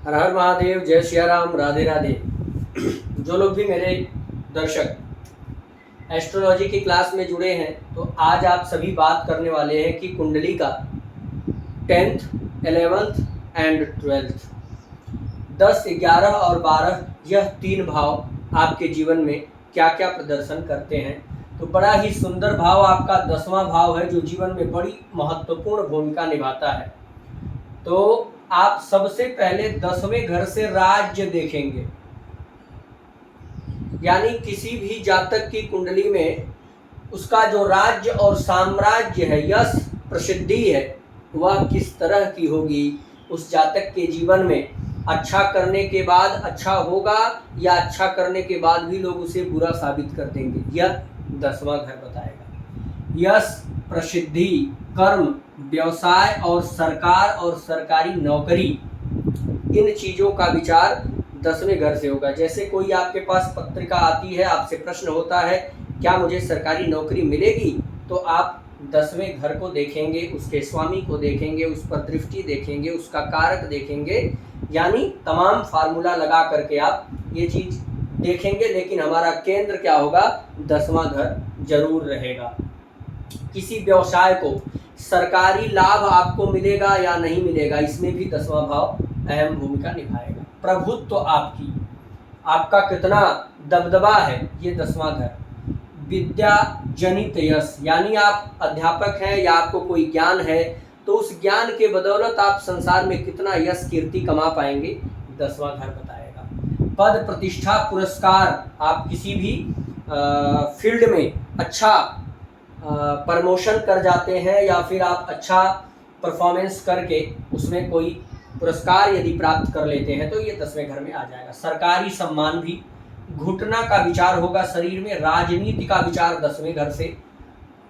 हर हर महादेव, जय सिया राम, राधे राधे। जो लोग भी मेरे दर्शक एस्ट्रोलॉजी की क्लास में जुड़े हैं, तो आज आप सभी बात करने वाले हैं कि कुंडली का 10th, 11th एंड 12th 10, 11 और 12 यह तीन भाव आपके जीवन में क्या क्या प्रदर्शन करते हैं। तो बड़ा ही सुंदर भाव आपका 10वां भाव है, जो जीवन में बड़ी महत्वपूर्ण भूमिका निभाता है। तो आप सबसे पहले 10वें घर से राज्य देखेंगे, यानी किसी भी जातक की कुंडली में उसका जो राज्य और साम्राज्य है, यश प्रसिद्धि है, वह किस तरह की होगी। उस जातक के जीवन में अच्छा करने के बाद अच्छा होगा या अच्छा करने के बाद भी लोग उसे बुरा साबित कर देंगे, यह 10वां घर बताएगा। यश, प्रसिद्धि, कर्म, व्यवसाय और सरकार और सरकारी नौकरी, इन चीज़ों का विचार 10वें घर से होगा। जैसे कोई आपके पास पत्रिका आती है, आपसे प्रश्न होता है क्या मुझे सरकारी नौकरी मिलेगी, तो आप 10वें घर को देखेंगे, उसके स्वामी को देखेंगे, उस पर दृष्टि देखेंगे, उसका कारक देखेंगे, यानी तमाम फार्मूला लगा करके आप ये चीज़ देखेंगे। लेकिन हमारा केंद्र क्या होगा, 10वां घर जरूर रहेगा। किसी व्यवसाय को सरकारी लाभ आपको मिलेगा या नहीं मिलेगा, इसमें भी 10वां भाव अहम भूमिका निभाएगा। प्रभुत्व तो आपका कितना दबदबा है, ये 10वां घर। विद्या जनित यश, यानी आप अध्यापक हैं या आपको कोई ज्ञान है, तो उस ज्ञान के बदौलत आप संसार में कितना यश कीर्ति कमा पाएंगे, 10वां घर बताएगा। पद प्रतिष्ठा पुरस्कार, आप किसी भी फील्ड में अच्छा प्रमोशन कर जाते हैं या फिर आप अच्छा परफॉर्मेंस करके उसमें कोई पुरस्कार यदि प्राप्त कर लेते हैं, तो ये 10वें घर में आ जाएगा। सरकारी सम्मान भी, घुटना का विचार होगा शरीर में, राजनीति का विचार 10वें घर से।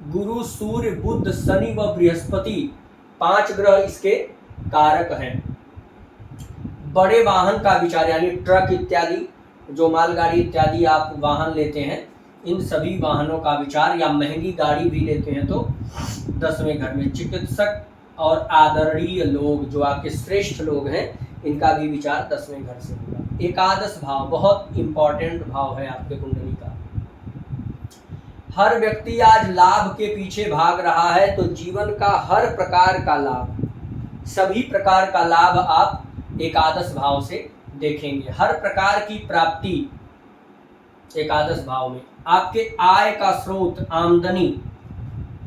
गुरु, सूर्य, बुध, शनि व बृहस्पति 5 ग्रह इसके कारक हैं। बड़े वाहन का विचार, यानी ट्रक इत्यादि, जो मालगाड़ी इत्यादि आप वाहन लेते हैं, इन सभी वाहनों का विचार, या महंगी गाड़ी भी लेते हैं तो 10वें घर में। चिकित्सक और आदरणीय लोग, जो आपके श्रेष्ठ लोग हैं, इनका भी विचार 10वें घर से होगा। एकादश भाव बहुत इंपॉर्टेंट भाव है आपके कुंडली का। हर व्यक्ति आज लाभ के पीछे भाग रहा है, तो जीवन का हर प्रकार का लाभ, सभी प्रकार का लाभ आप एकादश भाव से देखेंगे। हर प्रकार की प्राप्ति एकादश भाव में। आपके आय का स्रोत, आमदनी,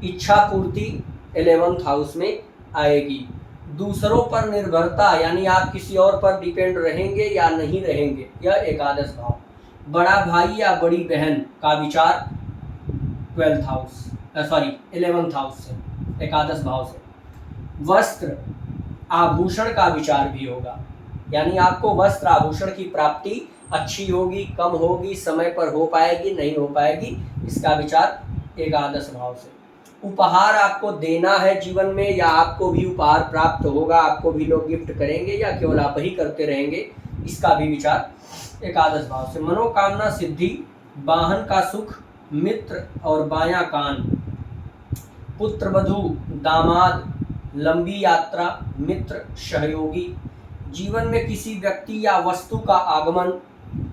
इच्छा पूर्ति 11th हाउस में आएगी। दूसरों पर निर्भरता, यानी आप किसी और पर डिपेंड रहेंगे या नहीं रहेंगे, यह एकादश भाव। बड़ा भाई या बड़ी बहन का विचार 11th हाउस से, एकादश भाव से। वस्त्र आभूषण का विचार भी होगा, यानी आपको वस्त्र आभूषण की प्राप्ति अच्छी होगी, कम होगी, समय पर हो पाएगी, नहीं हो पाएगी, इसका विचार एकादश भाव से। उपहार आपको देना है जीवन में, या आपको भी उपहार प्राप्त होगा, आपको भी लोग गिफ्ट करेंगे या केवल आप ही करते रहेंगे, इसका भी विचार एकादश भाव से। मनोकामना सिद्धि, वाहन का सुख, मित्र और बायां कान, पुत्र वधू, दामाद, लंबी यात्रा, मित्र, सहयोगी, जीवन में किसी व्यक्ति या वस्तु का आगमन,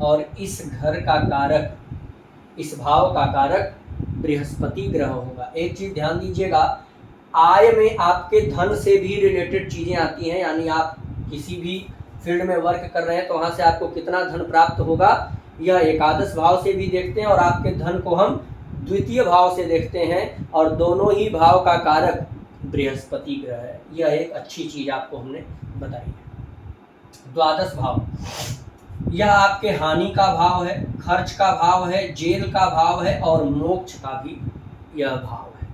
और इस घर का कारक, इस भाव का कारक बृहस्पति ग्रह होगा। एक चीज ध्यान दीजिएगा, आय में आपके धन से भी रिलेटेड चीजें आती हैं, यानी आप किसी भी फील्ड में वर्क कर रहे हैं तो वहां से आपको कितना धन प्राप्त होगा, यह एकादश भाव से भी देखते हैं, और आपके धन को हम द्वितीय भाव से देखते हैं, और दोनों ही भाव का कारक बृहस्पति ग्रह है। यह एक अच्छी चीज आपको हमने बताई है। द्वादश भाव, यह आपके हानि का भाव है, खर्च का भाव है, जेल का भाव है, और मोक्ष का भी यह भाव है।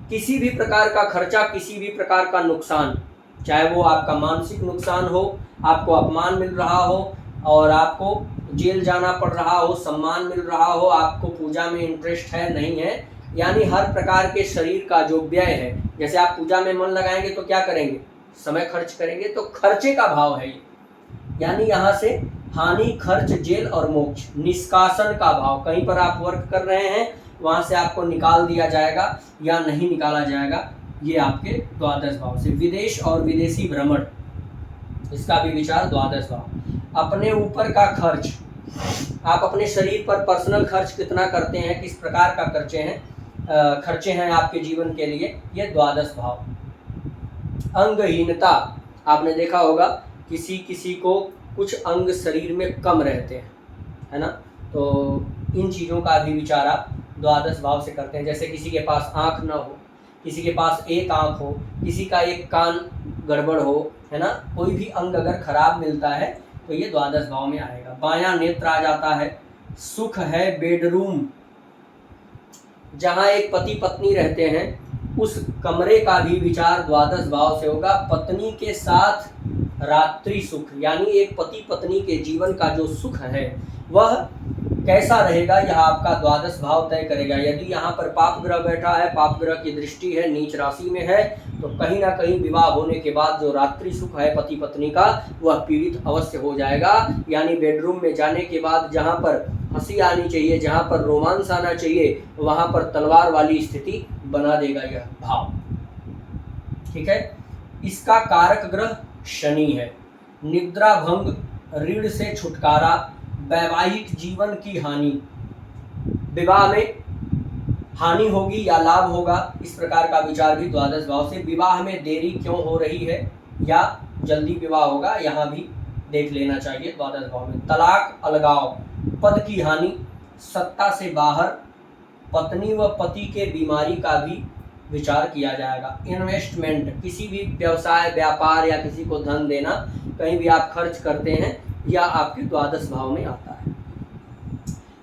किसी भी प्रकार का खर्चा, किसी भी प्रकार का नुकसान, चाहे वो आपका मानसिक नुकसान हो, आपको अपमान मिल रहा हो और आपको जेल जाना पड़ रहा हो, सम्मान मिल रहा हो, आपको पूजा में इंटरेस्ट है नहीं है, यानी हर प्रकार के शरीर का जो व्यय है, जैसे आप पूजा में मन लगाएंगे तो क्या करेंगे, समय खर्च करेंगे, तो खर्चे का भाव है ये, यानी यहाँ से हानि, खर्च, जेल और मोक्ष। निष्कासन का भाव, कहीं पर आप वर्क कर रहे हैं, वहां से आपको निकाल दिया जाएगा या नहीं निकाला जाएगा, ये आपके द्वादश भाव से। विदेश और विदेशी भ्रमण, इसका भी विचार द्वादश भाव। अपने ऊपर का खर्च, आप अपने शरीर पर पर्सनल खर्च कितना करते हैं, किस प्रकार का खर्चे हैं आपके जीवन के लिए, ये द्वादश भाव। अंगहीनता, आपने देखा होगा किसी किसी को कुछ अंग शरीर में कम रहते हैं, है ना, तो इन चीज़ों का भी विचार आप द्वादश भाव से करते हैं। जैसे किसी के पास आँख न हो, किसी के पास एक आँख हो, किसी का एक कान गड़बड़ हो, है ना, कोई भी अंग अगर खराब मिलता है तो ये द्वादश भाव में आएगा। बायां नेत्र आ जाता है। सुख है बेडरूम, जहाँ एक पति पत्नी रहते हैं उस कमरे का भी विचार द्वादश भाव से होगा। पत्नी के साथ रात्रि सुख, यानी एक पति पत्नी के जीवन का जो सुख है वह कैसा रहेगा, यह आपका द्वादश भाव तय करेगा। यदि यहाँ पर पाप ग्रह बैठा है, पाप ग्रह की दृष्टि है, नीच राशि में है, तो कहीं ना कहीं विवाह होने के बाद जो रात्रि सुख है पति पत्नी का, वह पीड़ित अवश्य हो जाएगा। यानी बेडरूम में जाने के बाद जहाँ पर हंसी आनी चाहिए, जहाँ पर रोमांस आना चाहिए, वहाँ पर तलवार वाली स्थिति बना देगा यह भाव। ठीक है। इसका कारक ग्रह शनि है। निद्रा भंग, ऋण से छुटकारा, वैवाहिक जीवन की हानि, विवाह में हानि होगी या लाभ होगा, इस प्रकार का विचार भी द्वादश भाव से। विवाह में देरी क्यों हो रही है या जल्दी विवाह होगा, यहाँ भी देख लेना चाहिए द्वादश भाव में। तलाक, अलगाव, पद की हानि, सत्ता से बाहर, पत्नी व पति के बीमारी का भी विचार किया जाएगा। इन्वेस्टमेंट, किसी भी व्यवसाय व्यापार या किसी को धन देना, कहीं भी आप खर्च करते हैं, या आपके द्वादश भाव में आता है।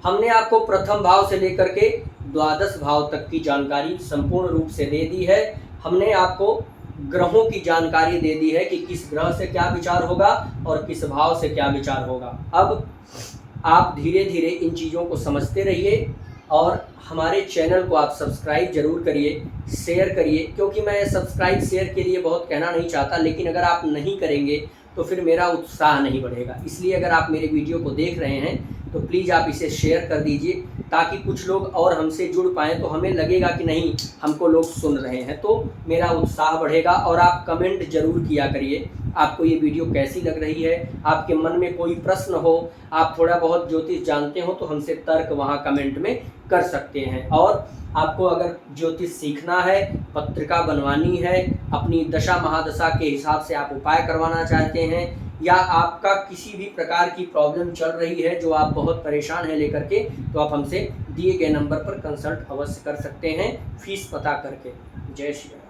हमने आपको प्रथम भाव से लेकर के द्वादश भाव तक की जानकारी संपूर्ण रूप से दे दी है। हमने आपको ग्रहों की जानकारी दे दी है कि किस ग्रह से क्या विचार होगा और किस भाव से क्या विचार होगा। अब आप धीरे धीरे इन चीज़ों को समझते रहिए और हमारे चैनल को आप सब्सक्राइब जरूर करिए, शेयर करिए, क्योंकि मैं सब्सक्राइब शेयर के लिए बहुत कहना नहीं चाहता, लेकिन अगर आप नहीं करेंगे तो फिर मेरा उत्साह नहीं बढ़ेगा। इसलिए अगर आप मेरे वीडियो को देख रहे हैं तो प्लीज़ आप इसे शेयर कर दीजिए, ताकि कुछ लोग और हमसे जुड़ पाएँ, तो हमें लगेगा कि नहीं, हमको लोग सुन रहे हैं, तो मेरा उत्साह बढ़ेगा। और आप कमेंट जरूर किया करिए, आपको ये वीडियो कैसी लग रही है, आपके मन में कोई प्रश्न हो, आप थोड़ा बहुत ज्योतिष जानते हो तो हमसे तर्क वहाँ कमेंट में कर सकते हैं। और आपको अगर ज्योतिष सीखना है, पत्रिका बनवानी है, अपनी दशा महादशा के हिसाब से आप उपाय करवाना चाहते हैं, या आपका किसी भी प्रकार की प्रॉब्लम चल रही है जो आप बहुत परेशान हैं लेकर के, तो आप हमसे दिए गए नंबर पर कंसल्ट अवश्य कर सकते हैं, फीस पता करके। जय श्री राम।